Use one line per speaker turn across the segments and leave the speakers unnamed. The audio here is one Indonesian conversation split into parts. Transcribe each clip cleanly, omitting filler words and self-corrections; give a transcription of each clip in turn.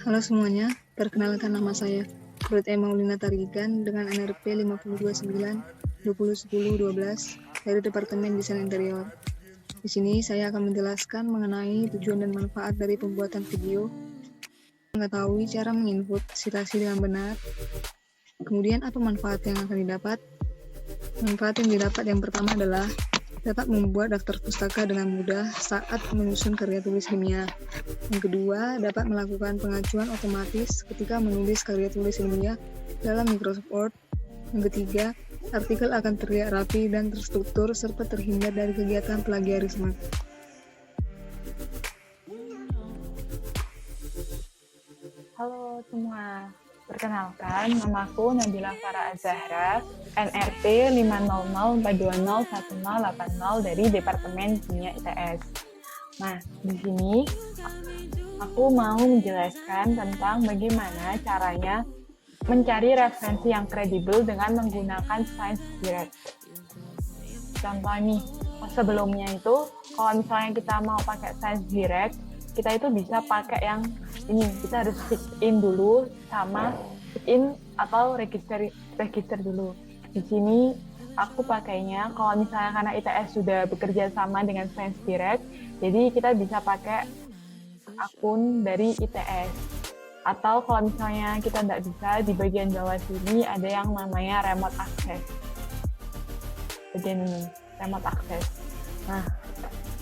Halo semuanya, perkenalkan nama saya Ruth Maulina Tarigan dengan NRP 529 2010 12 dari Departemen Desain Interior. Di sini saya akan menjelaskan mengenai tujuan dan manfaat dari pembuatan video, mengetahui cara menginput citasi dengan benar, kemudian apa manfaat yang akan didapat. Manfaat yang didapat yang pertama adalah dapat membuat daftar pustaka dengan mudah saat menyusun karya tulis ilmiah. Yang kedua, dapat melakukan pengajuan otomatis ketika menulis karya tulis ilmiah dalam Microsoft Word. Yang ketiga, artikel akan terlihat rapi dan terstruktur serta terhindar dari kegiatan plagiarisme.
Halo semua, perkenalkan namaku Nabila Farah Azahra, NRT 500420180 dari Departemen Kimia ITS. Nah, di sini aku mau menjelaskan tentang bagaimana caranya mencari referensi yang kredibel dengan menggunakan Science Direct. Contoh nih, sebelumnya itu kalau misalnya kita mau pakai Science Direct, kita itu bisa pakai yang ini, kita harus sign in dulu sama sign in atau register dulu. Di sini aku pakainya kalau misalnya karena ITS sudah bekerja sama dengan Science Direct, jadi kita bisa pakai akun dari ITS. Atau kalau misalnya kita tidak bisa, di bagian bawah sini ada yang namanya remote access. Bagian ini, remote access. Nah,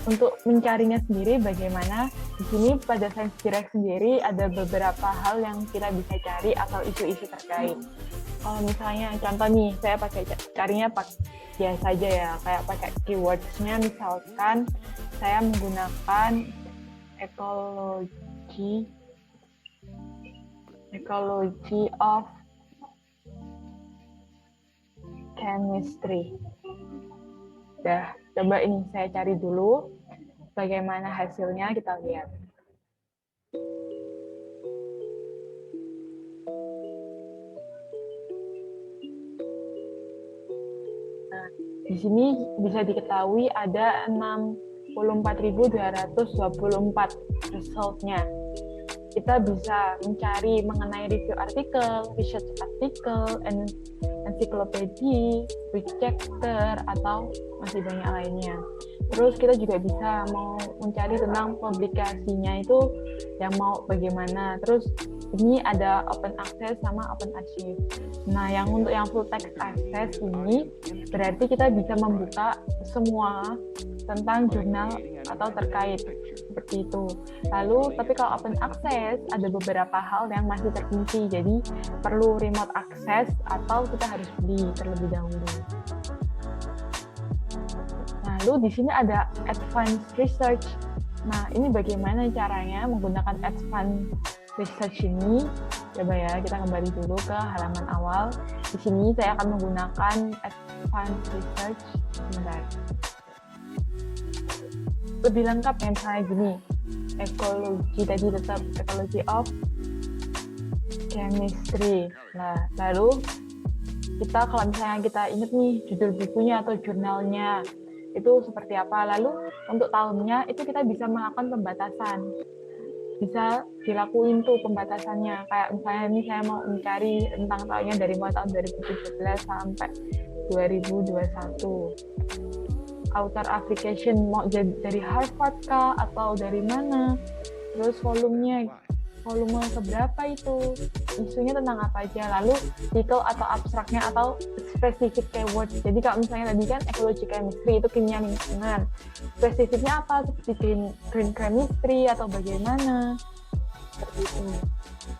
untuk mencarinya sendiri bagaimana? Di sini pada Science Direct sendiri ada beberapa hal yang kita bisa cari atau isu-isu terkait. Kalau misalnya contoh nih, saya carinya biasa aja ya, kayak pakai keywords-nya misalkan saya menggunakan ecology of chemistry. Coba ini saya cari dulu bagaimana hasilnya, kita lihat. Nah, di sini bisa diketahui ada 64.224 resultnya. Kita bisa mencari mengenai review artikel, research artikel, ensiklopedia, researcher, atau masih banyak lainnya. Terus kita juga bisa mau mencari tentang publikasinya itu yang mau bagaimana. Terus ini ada open access sama open archive. Nah, yang untuk yang full text access ini berarti kita bisa membuka semua tentang jurnal atau terkait seperti itu. Lalu, tapi kalau open access ada beberapa hal yang masih terkunci, jadi perlu remote access atau kita harus beli terlebih dahulu. Lalu di sini ada advanced research. Nah, ini bagaimana caranya menggunakan advanced research ini? Coba ya, kita kembali dulu ke halaman awal. Di sini saya akan menggunakan advanced research. Bentar. Lebih lengkap ya, misalnya gini, ekologi tadi tetap ecology of chemistry. Nah, lalu kita kalau misalnya kita ingat nih judul bukunya atau jurnalnya itu seperti apa, lalu untuk tahunnya itu kita bisa melakukan pembatasan, bisa dilakuin tuh pembatasannya, kayak misalnya ini saya mau mencari tentang tahunnya dari mulai tahun 2017 sampai 2021. Author application mau dari Harvard kah atau dari mana, terus volume keberapa itu, isunya tentang apa aja, lalu artikel atau abstraknya atau spesifik keyword. Jadi kalau misalnya tadi kan ecology chemistry itu kimia lingkungan, spesifiknya apa seperti green chemistry atau bagaimana seperti itu.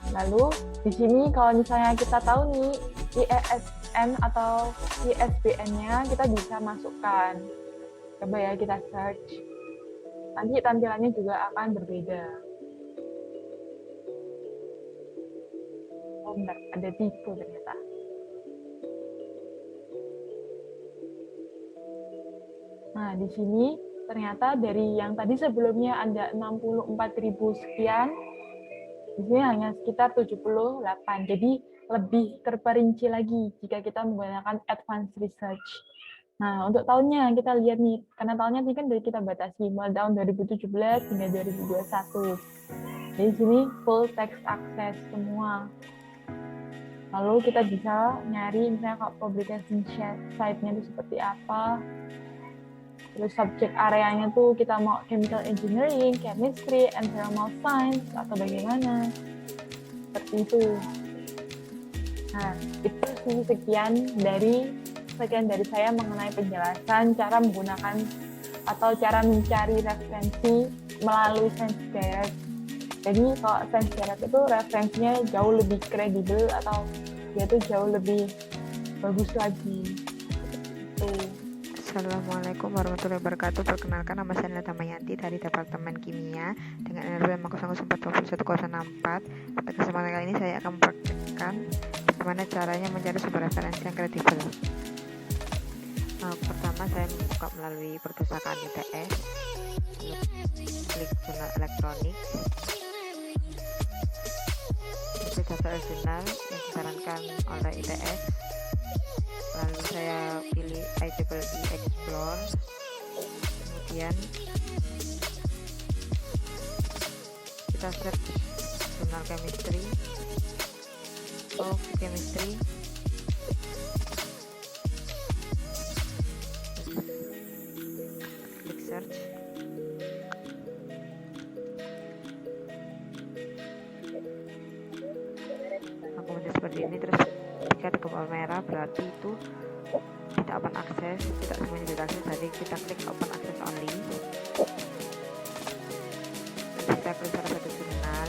Lalu di sini kalau misalnya kita tahu nih ISSN atau ISBN-nya kita bisa masukkan. Coba ya kita search. Nanti tampilannya juga akan berbeda. Oh, bentar, ada tipe ternyata. Nah, di sini ternyata dari yang tadi sebelumnya ada 64.000 sekian, di sini hanya sekitar 78. Jadi lebih terperinci lagi jika kita menggunakan advanced research. Nah, untuk tahunnya kita lihat nih, karena tahunnya ini kan dari kita batasi mulai tahun 2017 hingga 2021. Jadi di sini full text access semua. Lalu kita bisa nyari misalnya kalau publication site-nya itu seperti apa. Terus subject areanya tuh kita mau chemical engineering, chemistry, environmental science, atau bagaimana. Seperti itu. Nah, itu sekian dari saya mengenai penjelasan cara menggunakan atau cara mencari referensi melalui Science Direct. Jadi kalau Science Direct itu referensinya jauh lebih kredibel atau dia tuh jauh lebih bagus lagi.
Assalamualaikum warahmatullahi wabarakatuh. Perkenalkan, nama saya Nela Damayanti dari Departemen Kimia dengan NRW 5042104. Pada kesempatan kali ini saya akan mempraktikkan bagaimana caranya mencari sumber referensi yang kredibel. Pertama, saya membuka melalui perpustakaan ITS, klik jurnal elektronik, itu daftar jurnal yang disarankan oleh ITS. Lalu saya pilih IEEE Explore, kemudian kita search jurnal chemistry, chemistry, klik search. Kemudian seperti ini, terus jika ada gambar merah berarti itu tidak open access, tidak semuanya bisa akses. Jadi kita klik open access only, terus kita klik salah satu jurnal.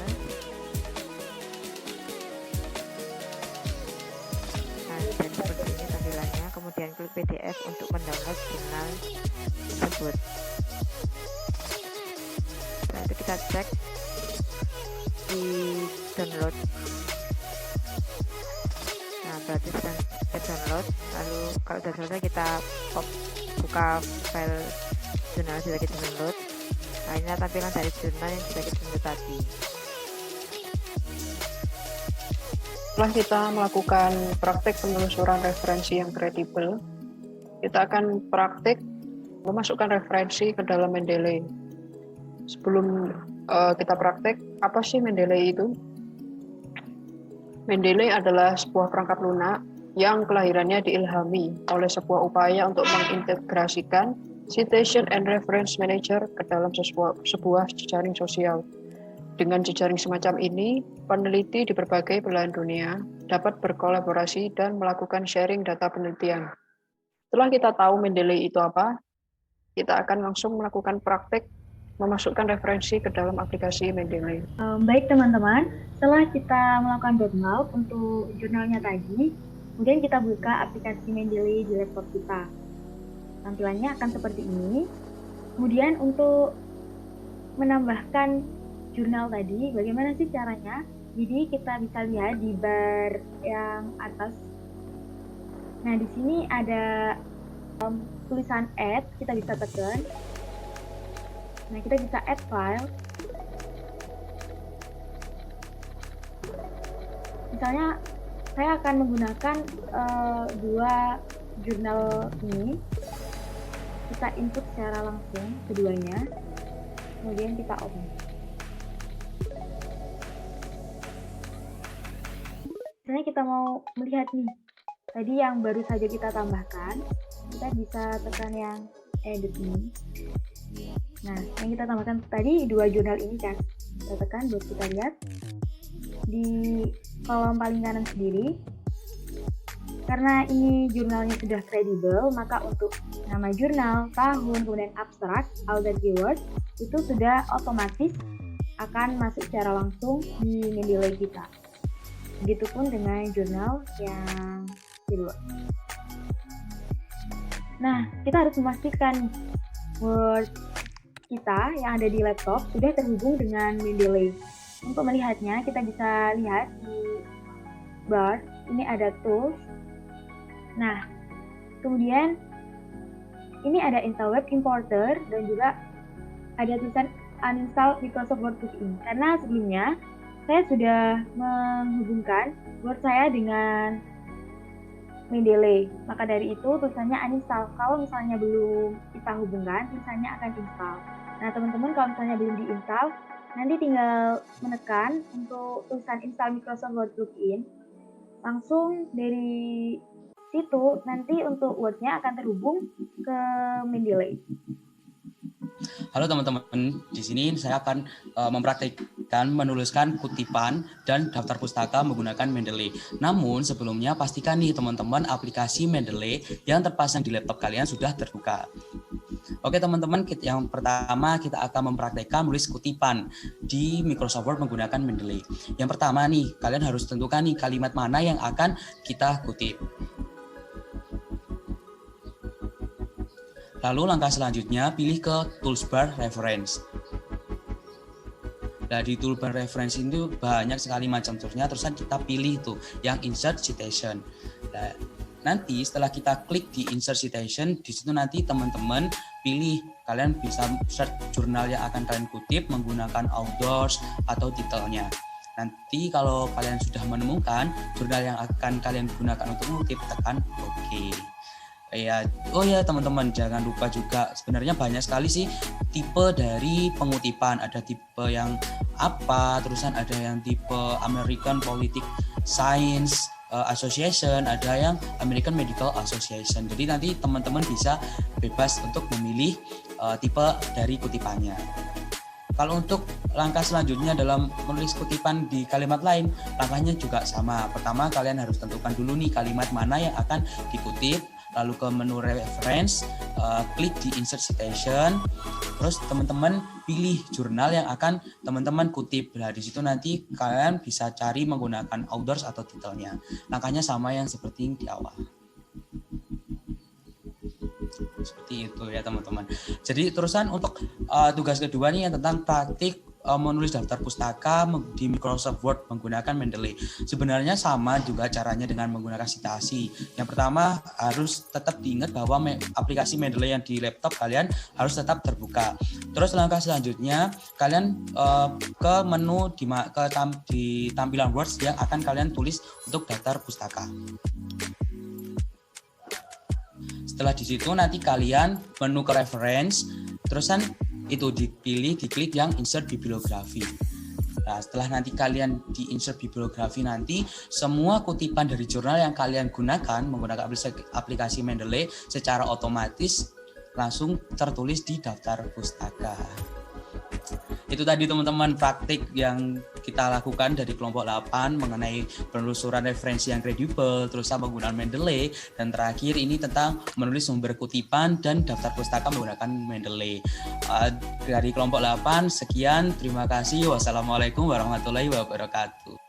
Nah, jadi seperti ini tampilannya. Kemudian klik PDF untuk mendownload jurnal tersebut. Setelah itu kita cek di download. Berarti sedang download. Lalu kalau sudah selesai kita buka file jurnal yang sudah kita download. Nah, inilah tampilan dari jurnal yang sudah kita download tadi.
Setelah kita melakukan praktik penelusuran referensi yang kredibel, kita akan praktik memasukkan referensi ke dalam Mendeley. Sebelum kita praktik, apa sih Mendeley itu? Mendeley adalah sebuah perangkat lunak yang kelahirannya diilhami oleh sebuah upaya untuk mengintegrasikan citation and reference manager ke dalam sebuah jejaring sosial. Dengan jejaring semacam ini, peneliti di berbagai belahan dunia dapat berkolaborasi dan melakukan sharing data penelitian. Setelah kita tahu Mendeley itu apa, kita akan langsung melakukan praktik memasukkan referensi ke dalam aplikasi Mendeley.
Baik teman-teman, setelah kita melakukan download untuk jurnalnya tadi, kemudian kita buka aplikasi Mendeley di laptop kita. Tampilannya akan seperti ini. Kemudian untuk menambahkan jurnal tadi, bagaimana sih caranya? Jadi kita bisa lihat di bar yang atas. Nah, di sini ada tulisan add, kita bisa tekan. Nah, kita bisa add file. Misalnya, saya akan menggunakan dua jurnal ini. Kita input secara langsung keduanya. Kemudian kita open. Misalnya kita mau melihat nih, tadi yang baru saja kita tambahkan, kita bisa tekan yang edit ini. Nah, yang kita tambahkan tadi dua jurnal ini kan, kita tekan buat kita lihat di kolom paling kanan sendiri. Karena ini jurnalnya sudah kredibel, maka untuk nama jurnal, tahun, kemudian abstrak, author keyword itu sudah otomatis akan masuk secara langsung di Mendeley kita. Begitupun dengan jurnal yang kedua. Nah, kita harus memastikan Word kita yang ada di laptop sudah terhubung dengan Mendeley. Untuk melihatnya, kita bisa lihat di bar, ini ada tools. Nah, kemudian ini ada install web importer dan juga ada tulisan uninstall Microsoft Word plugin. Karena sebelumnya saya sudah menghubungkan Word saya dengan Mendeley. Maka dari itu tulisannya uninstall. Kalau misalnya belum kita hubungkan, tulisannya akan install. Nah, teman-teman kalau misalnya belum diinstal, Nanti tinggal menekan untuk tulisan install Microsoft Word plugin. Langsung dari situ nanti untuk Word-nya akan terhubung ke Mendeley.
Halo teman-teman, di sini saya akan mempraktikkan menuliskan kutipan dan daftar pustaka menggunakan Mendeley. Namun sebelumnya pastikan nih teman-teman aplikasi Mendeley yang terpasang di laptop kalian sudah terbuka. Oke teman-teman, yang pertama kita akan mempraktikkan menulis kutipan di Microsoft Word menggunakan Mendeley. Yang pertama nih, kalian harus tentukan nih kalimat mana yang akan kita kutip. Lalu langkah selanjutnya pilih ke toolbar reference. Nah, di toolbar reference itu banyak sekali macam toolsnya, terusan kita pilih tuh yang insert citation. Nah, nanti setelah kita klik di insert citation, di situ nanti teman-teman pilih, kalian bisa search jurnal yang akan kalian kutip menggunakan authors atau titelnya. Nanti kalau kalian sudah menemukan jurnal yang akan kalian gunakan untuk mengutip, tekan OK. Ya, oh ya teman-teman, jangan lupa juga sebenarnya banyak sekali sih tipe dari pengutipan. Ada tipe yang apa, terusan ada yang tipe American Political Science Association, ada yang American Medical Association. Jadi nanti teman-teman bisa bebas untuk memilih tipe dari kutipannya. Kalau untuk langkah selanjutnya dalam menulis kutipan di kalimat lain, langkahnya juga sama. Pertama, kalian harus tentukan dulu nih kalimat mana yang akan dikutip. Lalu ke menu reference, klik di insert citation, terus teman-teman pilih jurnal yang akan teman-teman kutip. Nah, di situ nanti kalian bisa cari menggunakan authors atau titelnya. Langkahnya sama yang seperti di awal. Seperti itu ya teman-teman. Jadi terusan untuk tugas kedua nih yang tentang praktik menulis daftar pustaka di Microsoft Word menggunakan Mendeley. Sebenarnya sama juga caranya dengan menggunakan citasi. Yang pertama harus tetap diingat bahwa aplikasi Mendeley yang di laptop kalian harus tetap terbuka. Terus langkah selanjutnya kalian ke menu di tampilan Words yang akan kalian tulis untuk daftar pustaka. Setelah di situ nanti kalian menu ke reference, terusan itu dipilih, diklik yang insert bibliografi. Nah, setelah nanti kalian di insert bibliografi, nanti semua kutipan dari jurnal yang kalian gunakan menggunakan aplikasi Mendeley secara otomatis langsung tertulis di daftar pustaka. Itu tadi teman-teman praktik yang kita lakukan dari kelompok 8 mengenai penelusuran referensi yang kredibel, terus penggunaan Mendeley, dan terakhir ini tentang menulis sumber kutipan dan daftar pustaka menggunakan Mendeley. Dari kelompok 8 sekian, terima kasih. Wassalamualaikum warahmatullahi wabarakatuh.